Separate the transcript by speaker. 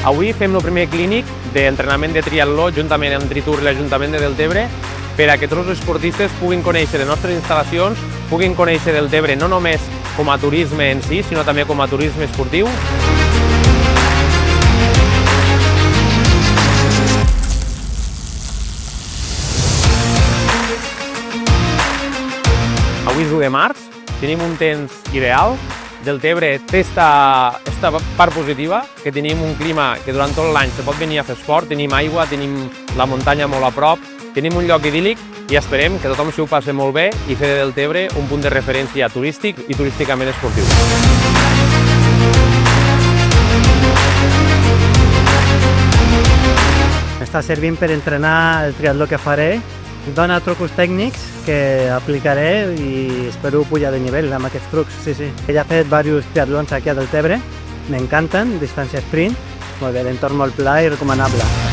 Speaker 1: Avui fem el primer clínic d'entrenament de triatló juntament amb Tritur i l'Ajuntament de Deltebre per a que tots els esportistes puguin conèixer les nostres instal·lacions, puguin conèixer Deltebre no només com a turisme en si, sinó també com a turisme esportiu. Avui és 1 de març, tenim un temps ideal. Deltebre té esta part positiva, que tenim un clima que durant tot l'any se pot venir a fer esport, tenim aigua, tenim la muntanya molt a prop, tenim un lloc idíl·lic i esperem que tothom s'ho passi molt bé i fer de Deltebre un punt de referència turístic i turísticament esportiu.
Speaker 2: M'està servint per entrenar el triatló que faré. Dona trucs tècnics que aplicaré i espero pujar de nivell amb aquests trucs. Sí. Ja he fet diversos triatlons aquí a Deltebre, m'encanten, distància sprint, molt bé, l'entorn molt pla i recomanable.